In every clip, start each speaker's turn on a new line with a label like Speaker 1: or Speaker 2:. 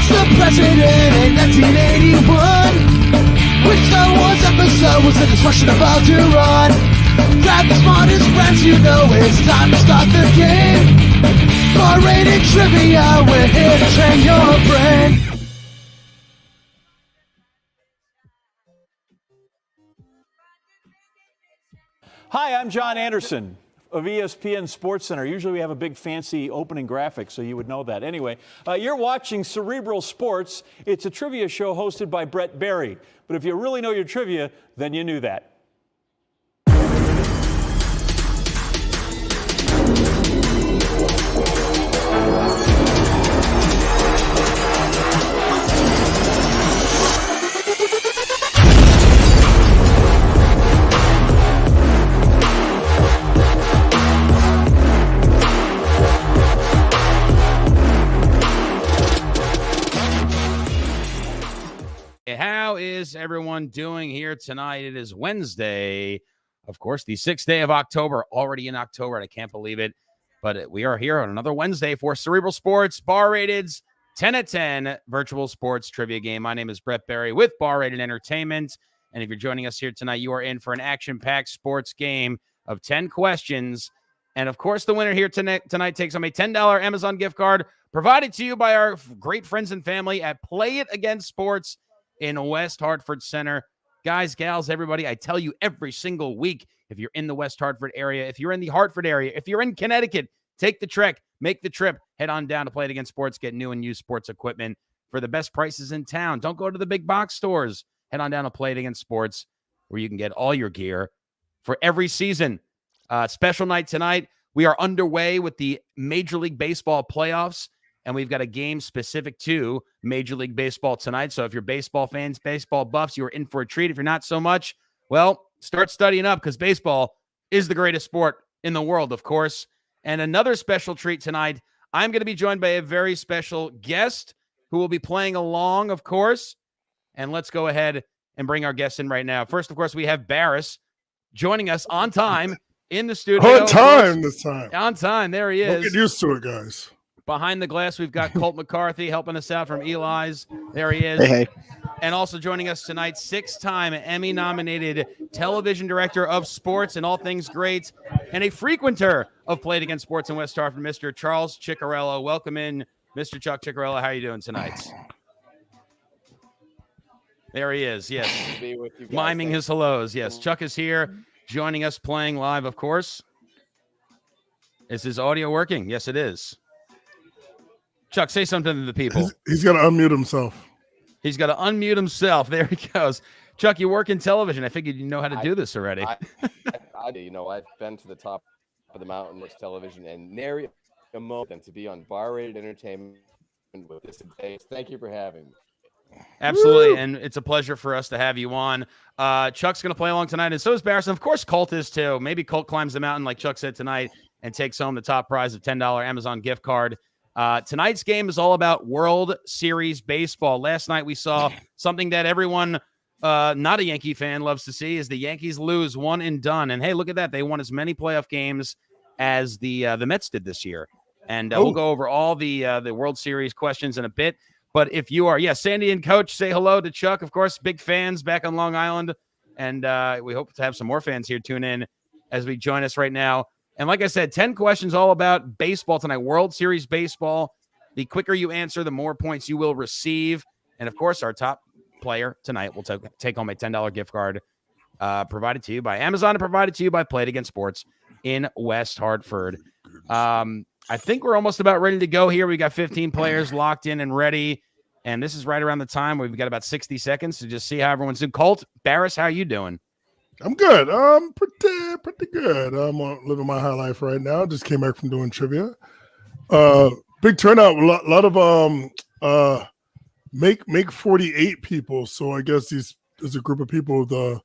Speaker 1: The president in 1981. Which Star Wars episode was the destruction about to run? Grab the smartest friends, you know it's time to start the game. R-rated trivia, we're here to train your brain.
Speaker 2: Hi, I'm John Anderson of ESPN Sports Center. Usually we have a big fancy opening graphic, so you would know that. Anyway, you're watching Cerebral Sports. It's a trivia show hosted by Brett Barry. But if you really know your trivia, then you knew that.
Speaker 3: How is everyone doing here tonight? It is Wednesday, of course, the 6th day of October, already in October, and I can't believe it. But we are here on another Wednesday for Cerebral Sports, Bar Rated's 10 at 10 virtual sports trivia game. My name is Brett Barry with Bar Rated Entertainment. And if you're joining us here tonight, you are in for an action-packed sports game of 10 questions. And of course, the winner here tonight takes home a $10 Amazon gift card provided to you by our great friends and family at Play It Against Sports in West Hartford Center. Guys, gals, everybody, I tell you every single week, if you're in the West Hartford area, if you're in the Hartford area, if you're in Connecticut, take the trek, make the trip, head on down to Play It Against Sports, get new and used sports equipment for the best prices in town. Don't go to the big box stores. Head on down to Play It Against Sports, where you can get all your gear for every season. Special night tonight. We are underway with the Major League Baseball playoffs, and we've got a game specific to Major League Baseball tonight. So if you're baseball fans, baseball buffs, you are in for a treat. If you're not so much, well, start studying up because baseball is the greatest sport in the world, of course. And another special treat tonight, I'm going to be joined by a very special guest who will be playing along, of course. And let's go ahead and bring our guest in right now. First, of course, we have Barris joining us on time in the studio.
Speaker 4: On time this time.
Speaker 3: On time. There he is.
Speaker 4: Don't get used to it, guys.
Speaker 3: Behind the glass, we've got Colt McCarthy helping us out from Eli's. There he is.
Speaker 5: Hey.
Speaker 3: And also joining us tonight, 6-time Emmy-nominated television director of sports and all things great, and a frequenter of Play It Against Sports in West Hartford, Mr. Charles Ciccarello. Welcome in, Mr. Chuck Ciccarello. How are you doing tonight? There he is, yes.
Speaker 6: Be with you guys.
Speaker 3: Miming his hellos, yes. Chuck is here, joining us, playing live, of course. Is his audio working? Yes, it is. Chuck, say something to the people.
Speaker 4: He's got to unmute himself.
Speaker 3: He's got to unmute himself. There he goes. Chuck, you work in television. I figured you know how to do this already.
Speaker 6: I do. You know, I've been to the top of the mountain with television, and nary a moment to be on Bar Rated Entertainment with this today. Thank you for having me.
Speaker 3: Absolutely,
Speaker 4: Woo!
Speaker 3: and it's a pleasure for us to have you on. Chuck's going to play along tonight, and so is Barris. And of course, Colt is too. Maybe Colt climbs the mountain, like Chuck said tonight, and takes home the top prize of $10 Amazon gift card. Tonight's game is all about World Series baseball. Last night we saw something that everyone not a Yankee fan loves to see is the Yankees lose one and done. And hey, look at that. They won as many playoff games as the Mets did this year. And we'll go over all the World Series questions in a bit. But if you are, Sandy and Coach, say hello to Chuck. Of course, big fans back on Long Island. And we hope to have some more fans here tune in as we join us right now. And like I said, 10 questions all about baseball tonight, World Series baseball. The quicker you answer, the more points you will receive. And, of course, our top player tonight will take home a $10 gift card provided to you by Amazon and provided to you by Play It Against Sports in West Hartford. I think we're almost about ready to go here. We got 15 players locked in and ready. And this is right around the time where we've got about 60 seconds to just see how everyone's doing. Colt, Barris, how are you doing?
Speaker 4: I'm good. I'm pretty good. I'm living my high life right now. Just came back from doing trivia. Big turnout. A lot of make 48 people. So I guess there's a group of people with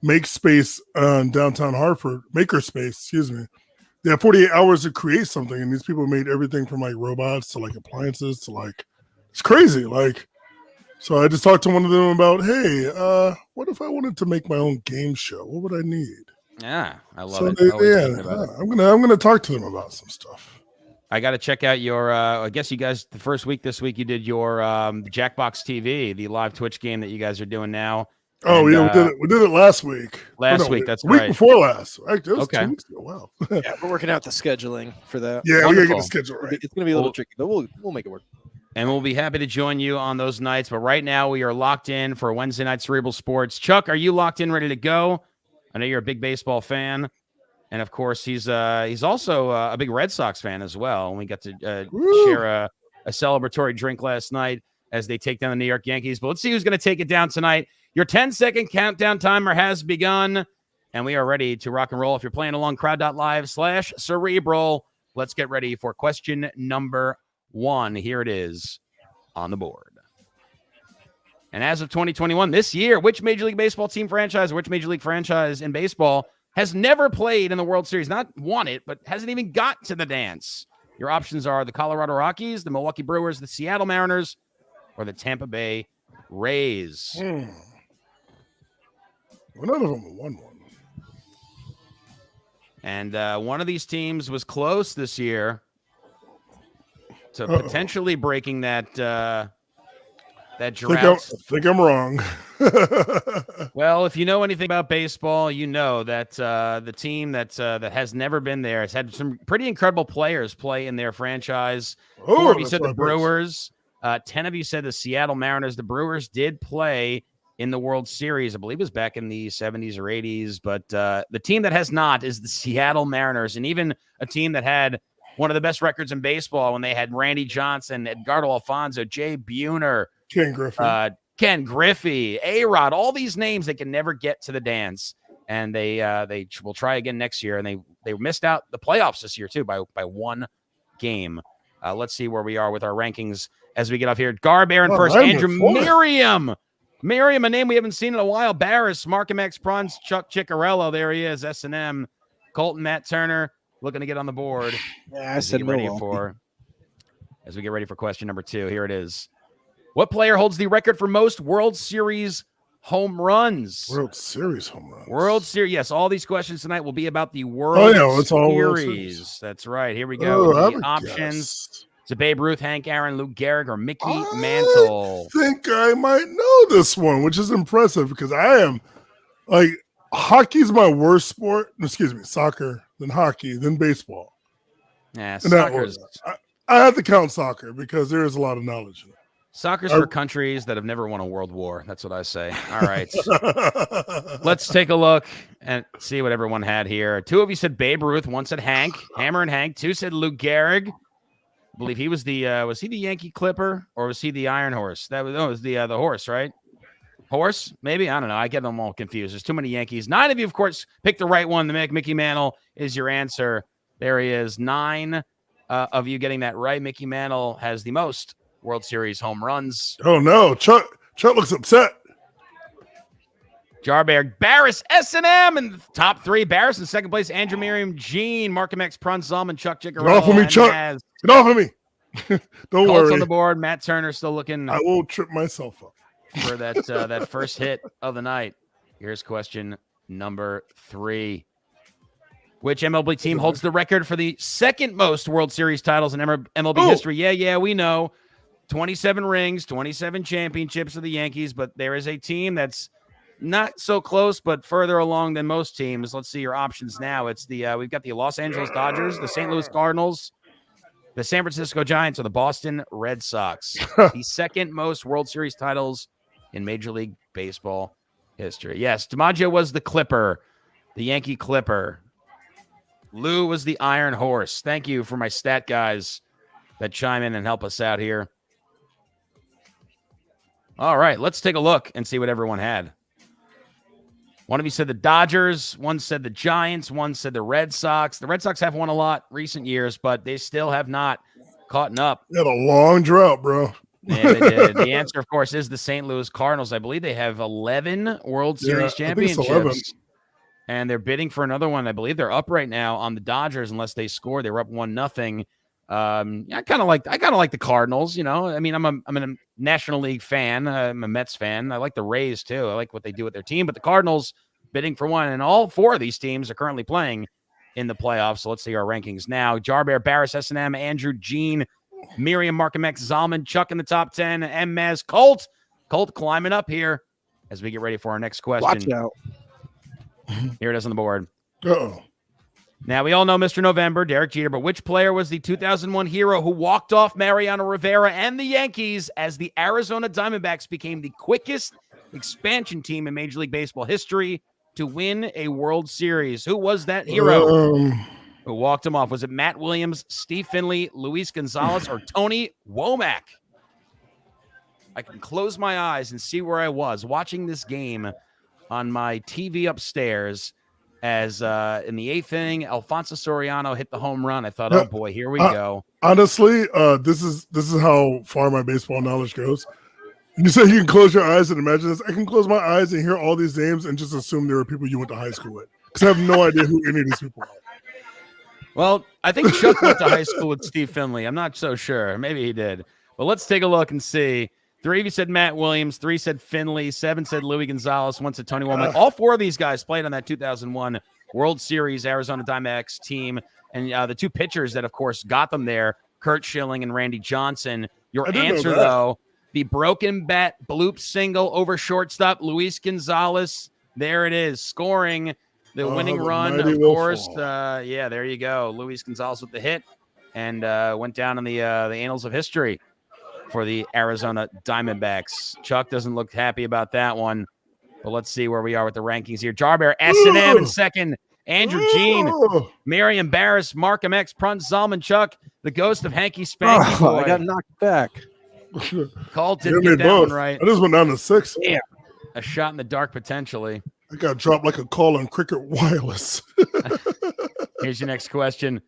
Speaker 4: make space on downtown Hartford, makerspace, excuse me. They have 48 hours to create something, and these people made everything from like robots to like appliances to like it's crazy. Like, so I just talked to one of them about, hey, what if I wanted to make my own game show? What would I need?
Speaker 3: Yeah, I love
Speaker 4: So
Speaker 3: it. Always thinking about it.
Speaker 4: I'm gonna talk to them about some stuff.
Speaker 3: I got to check out your. I guess you guys the first week this week you did your Jackbox TV, the live Twitch game that you guys are doing now.
Speaker 4: Oh
Speaker 3: And,
Speaker 4: yeah, we did it last week.
Speaker 3: Last week, that's
Speaker 4: the week
Speaker 3: right.
Speaker 4: before last. Actually, it was
Speaker 3: Okay.
Speaker 4: 2 weeks ago. Wow.
Speaker 5: Yeah, we're working out the scheduling for that.
Speaker 4: Yeah, we gotta
Speaker 3: Wonderful.
Speaker 4: get the schedule right.
Speaker 5: It's going to be a little tricky, but we'll make it work.
Speaker 3: And we'll be happy to join you on those nights. But right now, we are locked in for Wednesday night Cerebral Sports. Chuck, are you locked in, ready to go? I know you're a big baseball fan. And, of course, he's also a big Red Sox fan as well. And we got to share a celebratory drink last night as they take down the New York Yankees. But let's see who's going to take it down tonight. Your 10-second countdown timer has begun, and we are ready to rock and roll. If you're playing along, crowd.live/Cerebral. Let's get ready for question number 1. Here it is on the board. And as of 2021, this year, which Major League Baseball team franchise or which Major League franchise in baseball has never played in the World Series? Not won it, but hasn't even got to the dance. Your options are the Colorado Rockies, the Milwaukee Brewers, the Seattle Mariners, or the Tampa Bay Rays.
Speaker 4: Well, none of them won one.
Speaker 3: And one of these teams was close this year to potentially breaking that drought.
Speaker 4: I think I'm wrong.
Speaker 3: Well, if you know anything about baseball, you know that the team that has never been there has had some pretty incredible players play in their franchise. 4 of you said the Brewers. 10 of you said the Seattle Mariners. The Brewers did play in the World Series. I believe it was back in the 70s or 80s. But the team that has not is the Seattle Mariners. And even a team that had one of the best records in baseball when they had Randy Johnson, Edgardo Alfonso, Jay Buhner, Ken Griffey, A-Rod, all these names that can never get to the dance. And they will try again next year. And they missed out the playoffs this year, too, by one game. Let's see where we are with our rankings as we get off here. Garb, Aaron first. Andrew, Miriam, a name we haven't seen in a while. Barris, Markham X Pruns, Chuck Ciccarello. There he is, S&M. Colton, Matt Turner, looking to get on the board.
Speaker 5: Yeah, I said no.
Speaker 3: As we get ready for question number 2, here it is. What player holds the record for most World Series home runs?
Speaker 4: World Series home runs.
Speaker 3: World Series. Yes, all these questions tonight will be about the World
Speaker 4: it's all World
Speaker 3: Series. That's right. Here we go. The options. To Babe Ruth, Hank Aaron, Lou Gehrig, or Mickey Mantle?
Speaker 4: I think I might know this one, which is impressive because I am like hockey's my worst sport. Excuse me, soccer, then hockey, then baseball.
Speaker 3: Yeah, soccer's.
Speaker 4: I have to count soccer because there is a lot of knowledge in it.
Speaker 3: Soccer's for countries that have never won a world war. That's what I say. All right. Let's take a look and see what everyone had here. 2 of you said Babe Ruth. 1 said Hank, Hammer and Hank. 2 said Lou Gehrig. I believe he was was he the Yankee Clipper or was he the Iron Horse? It was the horse, right? Horse, maybe? I don't know. I get them all confused. There's too many Yankees. 9 of you, of course, picked the right one. The Mickey Mantle is your answer. There he is. 9 of you getting that right. Mickey Mantle has the most World Series home runs.
Speaker 4: Oh, no. Chuck looks upset.
Speaker 3: Jarberg, Barris, S&M in the top 3. Barris in second place. Andrew Miriam, Gene, Markham X Prunz, and Chuck Ciccarello.
Speaker 4: Get off of me, Chuck. Get off of me. Don't
Speaker 3: Colts
Speaker 4: worry.
Speaker 3: on the board. Matt Turner still looking.
Speaker 4: I will trip myself up
Speaker 3: for that first hit of the night. Here's question number 3. Which MLB team holds the record for the second most World Series titles in MLB history? Yeah, we know. 27 rings, 27 championships of the Yankees, but there is a team that's not so close, but further along than most teams. Let's see your options now. It's we've got the Los Angeles Dodgers, the St. Louis Cardinals, the San Francisco Giants, or the Boston Red Sox. The second most World Series titles in Major League Baseball history. Yes, DiMaggio was the Clipper, the Yankee Clipper. Lou was the Iron Horse. Thank you for my stat guys that chime in and help us out here. All right, let's take a look and see what everyone had. 1 of you said the Dodgers. 1 said the Giants. 1 said the Red Sox. The Red Sox have won a lot recent years, but they still have not caught up.
Speaker 4: You had a long drought, bro.
Speaker 3: Yeah, they did. The answer, of course, is the St. Louis Cardinals. I believe they have 11 World Series
Speaker 4: I think it's 11.
Speaker 3: championships, and they're bidding for another one. I believe they're up right now on the Dodgers, unless they score. They were up 1-0. I kind of like the Cardinals. You know, I mean, I'm a National League fan. I'm a Mets fan. I like the Rays too. I like what they do with their team. But the Cardinals bidding for one, and all four of these teams are currently playing in the playoffs. So let's see our rankings now. Jarbear, Barris, S&M, Andrew, Gene, Miriam, Markham X, Zalman, Chuck in the top 10, Maz, Colt climbing up here as we get ready for our next question.
Speaker 5: Watch out.
Speaker 3: Here it is on the board.
Speaker 4: Uh-oh.
Speaker 3: Now, we all know Mr. November, Derek Jeter, but which player was the 2001 hero who walked off Mariano Rivera and the Yankees as the Arizona Diamondbacks became the quickest expansion team in Major League Baseball history to win a World Series? Who was that hero who walked him off? Was it Matt Williams, Steve Finley, Luis Gonzalez, or Tony Womack? I can close my eyes and see where I was watching this game on my TV upstairs as in the eighth inning, Alfonso Soriano hit the home run. I thought, oh boy, here we go.
Speaker 4: Honestly, this is how far my baseball knowledge goes. You say you can close your eyes and imagine this. I can close my eyes and hear all these names and just assume they were people you went to high school with, because I have no idea who any of these people are.
Speaker 3: Well, I think Chuck went to high school with Steve Finley. I'm not so sure. Maybe he did. But let's take a look and see. 3 of you said Matt Williams. 3 said Finley. 7 said Luis Gonzalez. 1 said Tony Womack. All 4 of these guys played on that 2001 World Series Arizona Diamondbacks team. And the 2 pitchers that, of course, got them there, Kurt Schilling and Randy Johnson. Your answer, though, the broken bat bloop single over shortstop, Luis Gonzalez. There it is, scoring the winning run, of course. Yeah, there you go. Luis Gonzalez with the hit and went down in the annals of history for the Arizona Diamondbacks. Chuck doesn't look happy about that one, but let's see where we are with the rankings here. Jarbear, S&M in second. Andrew, Gene, Miriam, Barris, Markham X, Prunz, Zalman, Chuck, the ghost of Hanky Spanky Boy.
Speaker 5: I got knocked back.
Speaker 3: Colt didn't get that one right.
Speaker 4: I just went down to 6.
Speaker 5: Yeah.
Speaker 3: A shot in the dark, potentially.
Speaker 4: I got dropped like a call on Cricket Wireless.
Speaker 3: Here's your next question.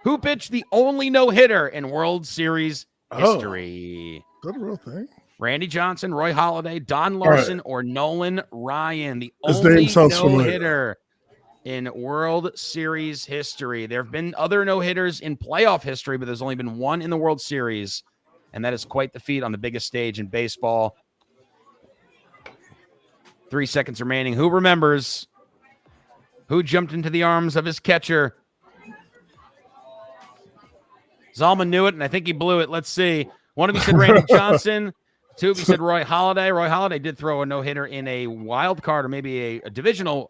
Speaker 3: Who pitched the only no-hitter in World Series history?
Speaker 4: Is that a real thing?
Speaker 3: Randy Johnson, Roy Halladay, Don Larson, or Nolan Ryan? The
Speaker 4: His
Speaker 3: only
Speaker 4: name sounds
Speaker 3: no-hitter in World Series history. There have been other no-hitters in playoff history, but there's only been one in the World Series, and that is quite the feat on the biggest stage in baseball. 3 seconds remaining. Who remembers? Who jumped into the arms of his catcher? Zalman knew it, and I think he blew it. Let's see. 1 of you said Randy Johnson. 2 of you said Roy Halladay. Roy Halladay did throw a no-hitter in a wild card or maybe a divisional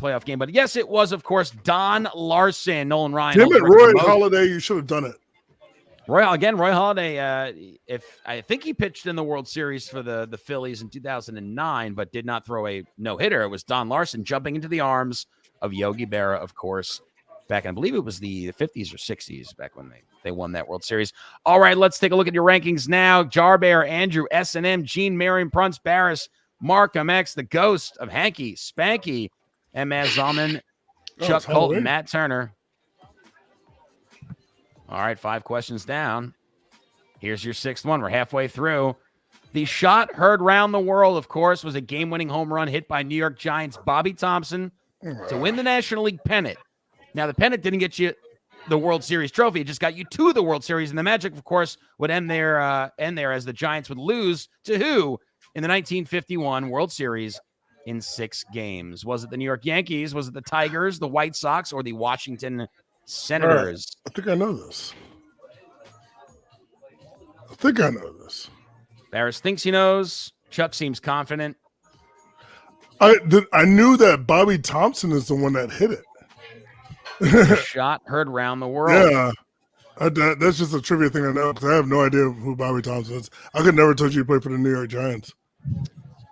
Speaker 3: playoff game. But yes, it was, of course, Don Larson. Nolan Ryan.
Speaker 4: Damn it, Roy Halladay, you should have done it.
Speaker 3: Roy Halladay, I think he pitched in the World Series for the Phillies in 2009, but did not throw a no-hitter. It was Don Larson jumping into the arms of Yogi Berra, of course, back in, I believe it was the 50s or 60s back when they won that World Series. All right, let's take a look at your rankings now. Jarbear, Andrew, S&M, Gene, Marion, Prunz, Barris, Markham X, the ghost of Hanky, Spanky, M.S. Zalman, Chuck Colton, Matt Turner. All right, 5 questions down. Here's your 6th one. We're halfway through. The shot heard round the world, of course, was a game-winning home run hit by New York Giants' Bobby Thompson to win the National League pennant. Now, the pennant didn't get you the World Series trophy. It just got you to the World Series, and the magic, of course, would end there as the Giants would lose to who in the 1951 World Series in 6 games? Was it the New York Yankees? Was it the Tigers, the White Sox, or the Washington Senators?
Speaker 4: I think I know this.
Speaker 3: Barris thinks he knows. Chuck seems confident.
Speaker 4: I knew that Bobby Thompson is the one that hit it.
Speaker 3: The shot heard round the world.
Speaker 4: Yeah. That's just a trivia thing I know because I have no idea who Bobby Thompson is. I could never told you he played for the New York Giants.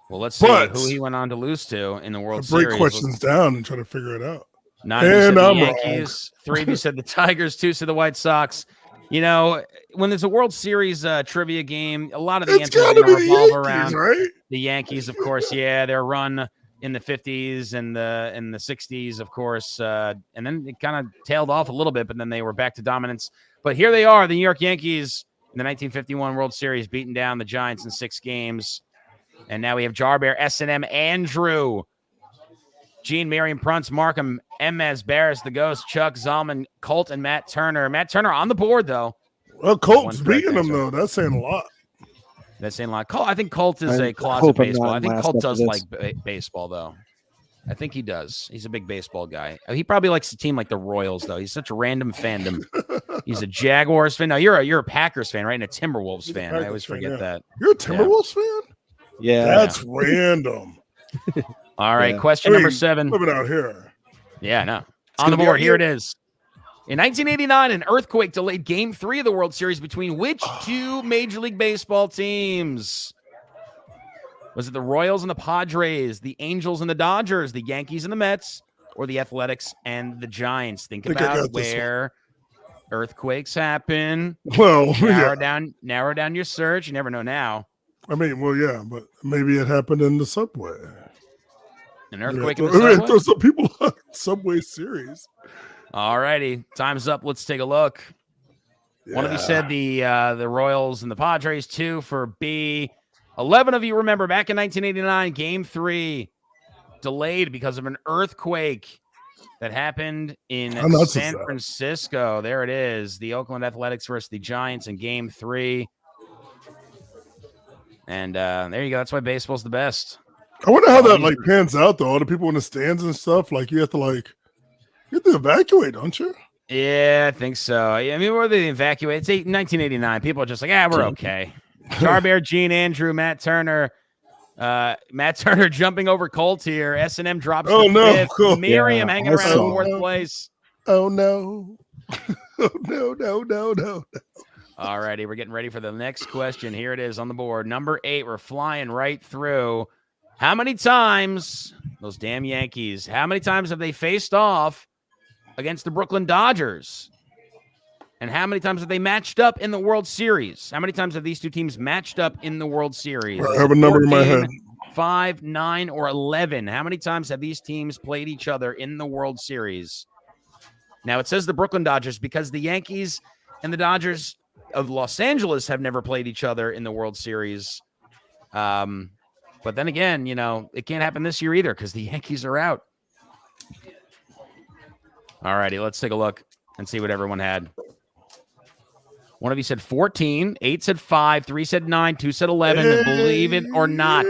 Speaker 3: Well, let's see who he went on to lose to in the World Series.
Speaker 4: Break questions down and try to figure it out.
Speaker 3: 9 of you said the Yankees. 3 of you said the Tigers. 2 said the White Sox. You know, when there's a World Series trivia game, a lot of the answers are going to revolve around the Yankees, of course. Yeah, their run in the 50s and the 60s, of course. And then it kind of tailed off a little bit, but then they were back to dominance. But here they are, the New York Yankees, in the 1951 World Series, beating down the Giants in 6 games. And now we have Jarbear, S&M, Andrew, Gene, Miriam, Prunts, Markham, MS, Barris, The Ghost, Chuck, Zalman, Colt, and Matt Turner. Matt Turner on the board, though.
Speaker 4: Well, Colt's
Speaker 3: One correct
Speaker 4: beating him,
Speaker 3: answer.
Speaker 4: though. That's saying a lot.
Speaker 3: That's saying a lot. I think Colt is
Speaker 5: I
Speaker 3: a closet
Speaker 5: hope I'm
Speaker 3: baseball.
Speaker 5: not
Speaker 3: I think
Speaker 5: last
Speaker 3: Colt
Speaker 5: after
Speaker 3: does
Speaker 5: this.
Speaker 3: like baseball, though. I think he does. He's a big baseball guy. He probably likes a team like the Royals, though. He's such a random fandom. He's a Jaguars fan. No, you're a Packers fan, right? And a Timberwolves
Speaker 4: He's a
Speaker 3: fan. I
Speaker 4: Packers
Speaker 3: always
Speaker 4: fan,
Speaker 3: forget
Speaker 4: yeah.
Speaker 3: that.
Speaker 4: You're a Timberwolves fan?
Speaker 5: Yeah.
Speaker 4: That's random.
Speaker 3: All right,
Speaker 5: Yeah.
Speaker 3: question number 7.
Speaker 4: Living out here.
Speaker 3: Yeah, no. On
Speaker 5: gonna
Speaker 3: the
Speaker 5: be
Speaker 3: board,
Speaker 5: our
Speaker 3: here
Speaker 5: year.
Speaker 3: it is. In 1989, an earthquake delayed Game 3 of the World Series between which 2 Major League Baseball teams? Was it the Royals and the Padres, the Angels and the Dodgers, the Yankees and the Mets, or the Athletics and the Giants? Think
Speaker 4: I got
Speaker 3: about
Speaker 4: this
Speaker 3: where earthquakes happen.
Speaker 4: Well,
Speaker 3: Narrow
Speaker 4: yeah.
Speaker 3: down your search. You never know now.
Speaker 4: I mean, well, yeah, but maybe it happened in the subway.
Speaker 3: An earthquake
Speaker 4: Yeah,
Speaker 3: in the subway?
Speaker 4: throw some people on Subway Series.
Speaker 3: All righty, time's up. Let's take a look. One of you said the Royals and the Padres, 2 for B. 11 of you remember back in 1989, Game 3 delayed because of an earthquake that happened in
Speaker 4: How nuts is
Speaker 3: San
Speaker 4: that?
Speaker 3: Francisco. There it is. The Oakland Athletics versus the Giants in Game 3. And there you go. That's why baseball's the best.
Speaker 4: I wonder how that like pans out though. All the people in the stands and stuff. Like you have to evacuate, don't you?
Speaker 3: Yeah, I think so. I mean, where they evacuate? It's 1989. People are just like, we're okay. Jarbear, Gene, Andrew, Matt Turner. Matt Turner jumping over Colt here. S&M drops to 5th.
Speaker 4: Cool.
Speaker 3: Miriam
Speaker 5: Yeah,
Speaker 3: hanging
Speaker 5: I
Speaker 3: around in
Speaker 5: saw
Speaker 3: 4th place.
Speaker 4: Oh no. Oh no.
Speaker 3: All righty, we're getting ready for the next question. Here it is on the board. Number 8, we're flying right through. How many times, those damn Yankees, how many times have they faced off against the Brooklyn Dodgers? And how many times have they matched up in the World Series? How many times have these 2 teams matched up in the World Series?
Speaker 4: I have a number in my head.
Speaker 3: 5, 9, or 11. How many times have these teams played each other in the World Series? Now, it says the Brooklyn Dodgers because the Yankees and the Dodgers of Los Angeles have never played each other in the World Series. But then again, it can't happen this year either because the Yankees are out. All righty, let's take a look and see what everyone had. One of you said 14, 8 said 5, 3 said 9, 2 said 11. And believe it or not,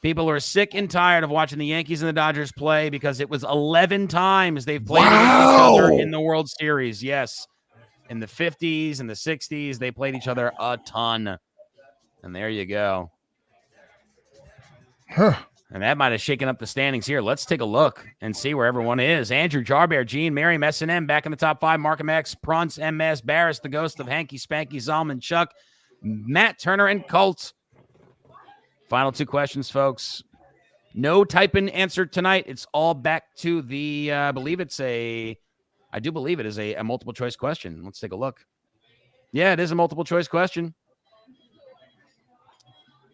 Speaker 3: people are sick and tired of watching the Yankees and the Dodgers play because it was 11 times they've played against each other in the World Series. Yes. In the 50s and the 60s, they played each other a ton. And there you go.
Speaker 4: Huh.
Speaker 3: And that might have shaken up the standings here. Let's take a look and see where everyone is. Andrew, Jarbear, Gene, Miriam, S&M back in the top 5. Markham X, Prunts, MS, Barris, the Ghost of Hanky, Spanky, Zalman, Chuck, Matt Turner, and Colt. Final 2 questions, folks. No type-in answer tonight. It's all back to the, I do believe it is a multiple choice question. Let's take a look. Yeah, it is a multiple choice question.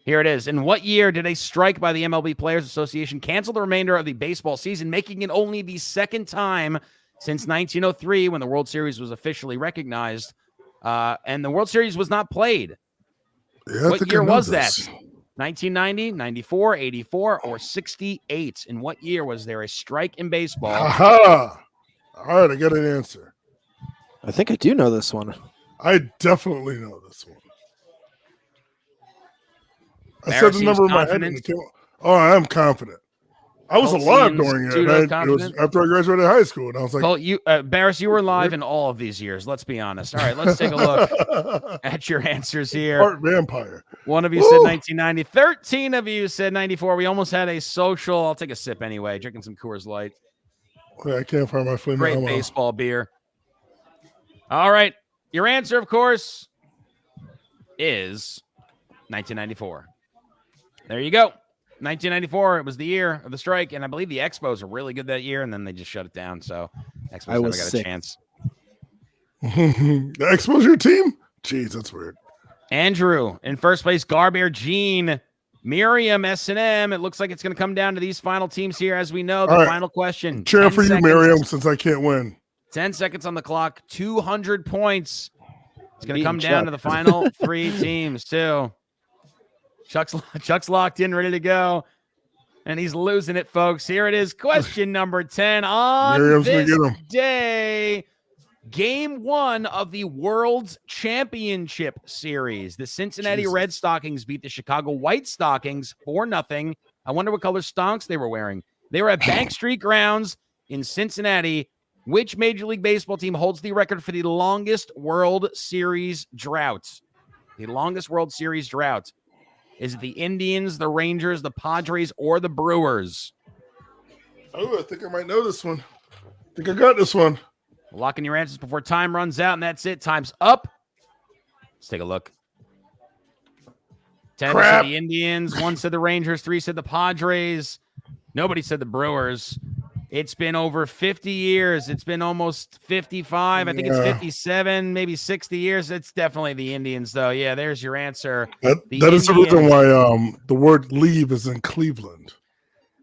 Speaker 3: Here it is. In what year did a strike by the MLB Players Association cancel the remainder of the baseball season, making it only the 2nd time since 1903 when the World Series was officially recognized and the World Series was not played?
Speaker 4: Yeah,
Speaker 3: What year was that? 1990, 94, 84, or 68? In what year was there a strike in baseball?
Speaker 4: Aha! All right, I got an answer.
Speaker 5: I think I do know this one.
Speaker 4: I definitely know this one. I said
Speaker 3: Barris
Speaker 4: the number in
Speaker 3: seems
Speaker 4: my head.
Speaker 3: confident.
Speaker 4: And it came, oh, I am confident. I was
Speaker 3: Colt
Speaker 4: alive
Speaker 3: seems
Speaker 4: during it.
Speaker 3: pseudo
Speaker 4: And it was
Speaker 3: confident.
Speaker 4: after I graduated high school, and I was like,
Speaker 3: Colt, Barris, you were live in all of these years. Let's be honest. All right, let's take a look at your answers here.
Speaker 4: Art vampire.
Speaker 3: One of you said 1990. 13 of you said 94. We almost had a social. I'll take a sip anyway. Drinking some Coors Light.
Speaker 4: Okay, I can't find my flavor.
Speaker 3: Great baseball beer. All right. Your answer, of course, is 1994. There you go. 1994. It was the year of the strike, and I believe the Expos were really good that year, and then they just shut it down. So Expos never got a chance.
Speaker 4: The Expos your team? Jeez, that's weird.
Speaker 3: Andrew in first place. Garbear, Gene, Miriam, S&M. It looks like it's going to come down to these final teams here, as we know. The final question.
Speaker 4: Cheering for you, Miriam, since I can't win.
Speaker 3: 10 seconds on the clock. 200 points. It's going to come down to the final 3 teams, too. Chuck's locked in, ready to go. And he's losing it, folks. Here it is. Question number 10 on this day. Game 1 of the World Championship Series. The Cincinnati Red Stockings beat the Chicago White Stockings 4-0. I wonder what color stonks they were wearing. They were at Bank Street Grounds in Cincinnati. Which Major League Baseball team holds the record for the longest World Series drought? The longest World Series drought. Is it the Indians, the Rangers, the Padres, or the Brewers?
Speaker 4: Oh, I think I might know this one. I think I got this one.
Speaker 3: Lock in your answers before time runs out, and that's it. Time's up. Let's take a look. 10 said the Indians, 1 said the Rangers, 3 said the Padres. Nobody said the Brewers. It's been over 50 years. It's been almost 55. I think it's 57, maybe 60 years. It's definitely the Indians, though. Yeah, there's your answer.
Speaker 4: That is the reason why the word leave is in Cleveland.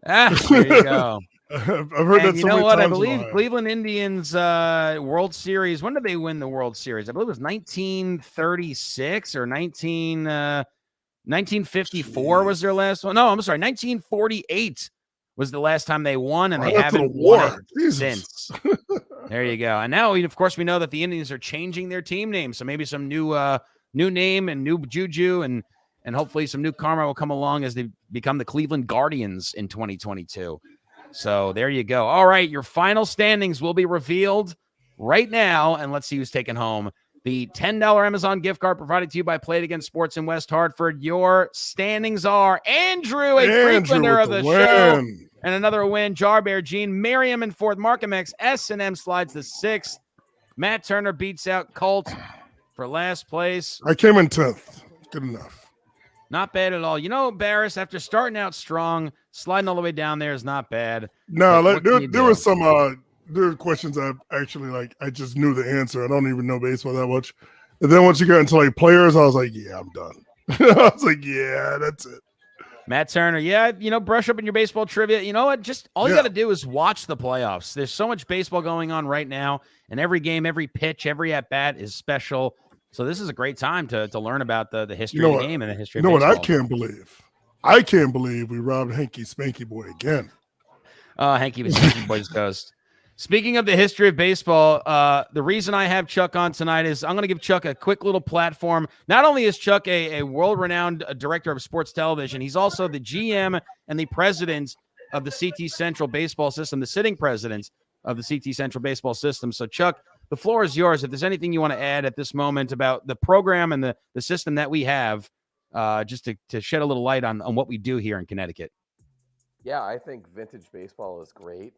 Speaker 3: There you go.
Speaker 4: I've heard that so many times.
Speaker 3: You know what? I believe Cleveland Indians World Series. When did they win the World Series? I believe it was 1936 or 1954 was their last one. No, I'm sorry. 1948 was the last time they won, and they haven't won it since. There you go. And now, of course, we know that the Indians are changing their team name, so maybe some new name and new juju, and hopefully some new karma will come along as they become the Cleveland Guardians in 2022. So there you go. All right, your final standings will be revealed right now, and let's see who's taking home the $10 Amazon gift card provided to you by Play It Again Sports in West Hartford. Your standings are Andrew, a frequenter of the show, and another win. Jarbear, Gene, Miriam in 4th, Markham X, S&M slides the 6th. Matt Turner beats out Colt for last place.
Speaker 4: I came in 10th. Good enough.
Speaker 3: Not bad at all. You know, Barris, after starting out strong, sliding all the way down there is not bad.
Speaker 4: No, there were some there were questions I actually I just knew the answer. I don't even know baseball that much. And then once you got into players, I was like, yeah, I'm done. I was like, yeah, that's it.
Speaker 3: Matt Turner, brush up in your baseball trivia. You know what? Just all you got to do is watch the playoffs. There's so much baseball going on right now, and every game, every pitch, every at-bat is special. So this is a great time to learn about the history of the game and the history of baseball.
Speaker 4: You know what I can't believe? I can't believe we robbed Hanky Spanky Boy again.
Speaker 3: Hanky Spanky Boy's ghost. Speaking of the history of baseball, the reason I have Chuck on tonight is I'm going to give Chuck a quick little platform. Not only is Chuck a world-renowned director of sports television, he's also the GM and the president of the CT Central Baseball System, the sitting president of the CT Central Baseball System. So, Chuck, the floor is yours. If there's anything you want to add at this moment about the program and the system that we have, just to shed a little light on what we do here in Connecticut.
Speaker 6: Yeah, I think vintage baseball is great.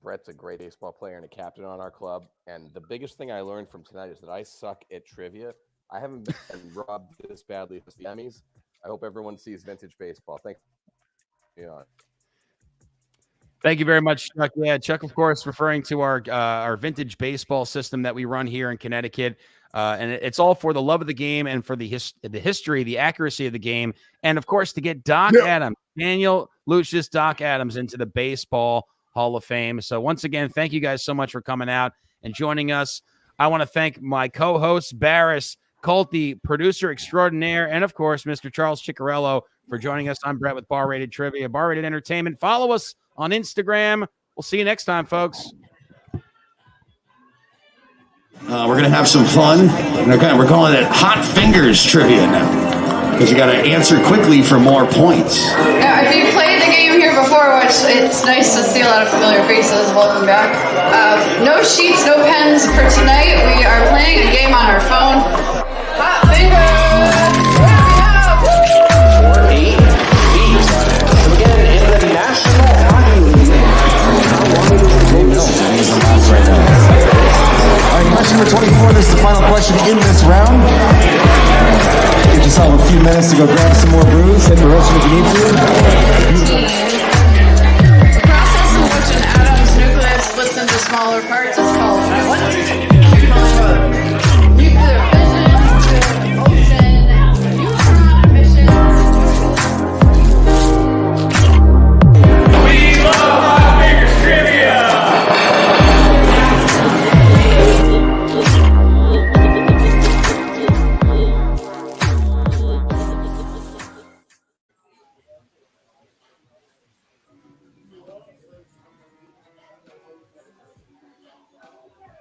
Speaker 6: Brett's a great baseball player and a captain on our club. And the biggest thing I learned from tonight is that I suck at trivia. I haven't been robbed this badly with the Emmys. I hope everyone sees vintage baseball. Thank you.
Speaker 3: Thank you very much, Chuck. Yeah, Chuck, of course, referring to our vintage baseball system that we run here in Connecticut. And it's all for the love of the game and for the history, the accuracy of the game. And, of course, to get Doc Adams, Daniel Lucius Doc Adams into the Baseball Hall of Fame. So, once again, thank you guys so much for coming out and joining us. I want to thank my co-hosts, Barris, Colt, the producer extraordinaire, and, of course, Mr. Charles Ciccarello for joining us. I'm Brett with Bar Rated Trivia, Bar Rated Entertainment. Follow us on Instagram. We'll see you next time, folks.
Speaker 7: We're going to have some fun. We're calling it Hot Fingers Trivia now, because you got to answer quickly for more points.
Speaker 8: Yeah, if you played the game here before, which it's nice to see a lot of familiar faces, welcome back. No sheets, no pens for tonight. We are playing a game on our phone. Hot Fingers!
Speaker 9: Question number 24, this is the final question in this round. Give yourself a few minutes to go grab some more brews, hit the roast if you need to.